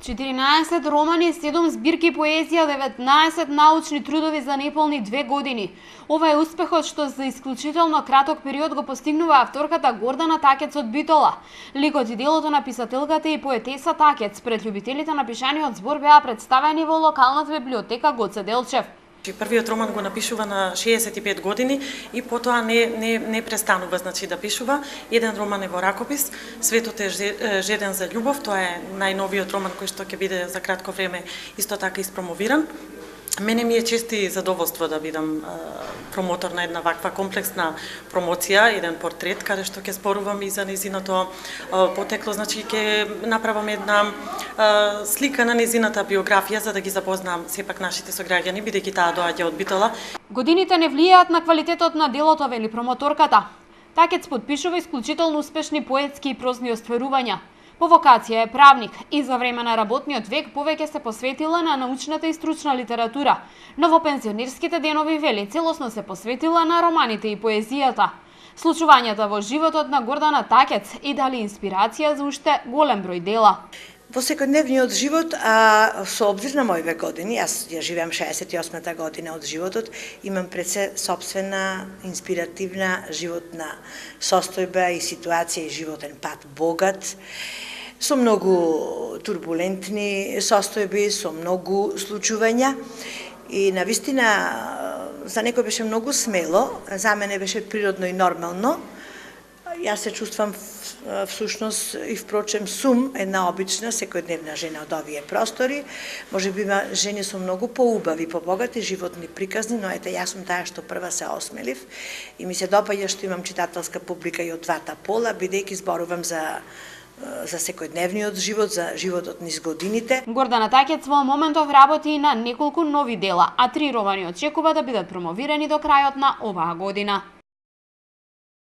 14 романи, 7 збирки поезија, 19 научни трудови за неполни 2 години. Ова е успехот што за исклучително краток период го постигнува авторката Гордана Такец од Битола. Ликот и делото на писателката и поетеса Такец пред љубителите на пишаниот збор беа представени во локалната библиотека Гоце Делчев. Првиот роман го напишува на 65 години и потоа не престанува да пишува. Еден роман е во ракопис, Светот е жеден за љубов, тоа е најновиот роман кој што ќе биде за кратко време исто така испромовиран. Мене ми е чест и задоволство да бидам промотор на една ваква комплексна промоција, еден портрет каде што ќе зборувам и за незиното потекло, ќе направам една слика на незината биографија за да ги запознам сепак нашите сограѓани, бидејќи таа доаѓа од Битола. Годините не влијаат на квалитетот на делото, вели промоторката. Такец подпишува исклучително успешни поетски и прозни остварувања. По вокација е правник и за време на работниот век повеќе се посветила на научната и стручна литература, но во пензионерските денови, вели, целосно се посветила на романите и поезијата. Случувањата во животот на Гордана Такец и дали инспирација за уште голем број дела. Во секојдневниот живот, со обзир на моите години, јас ја живеам 68-та година од животот, имам пред се собствена, инспиративна животна состојба и ситуација и животен пат богат, со многу турбулентни состојби, со многу случувања и навистина за некој беше многу смело, за мене беше природно и нормално. Јас се чувствам всушност и впрочем сум една обична секојдневна жена од овие простори. Може би има жени со многу поубави, побогати животни приказни, но ете јас сум таа што прва се осмелив и ми се допаѓа што имам читателска публика и од двата пола, бидејќи зборувам за секојдневниот живот, за животот низ годините. Гордана Такец во моментов работи на неколку нови дела, а 3 романи очекува да бидат промовирани до крајот на оваа година.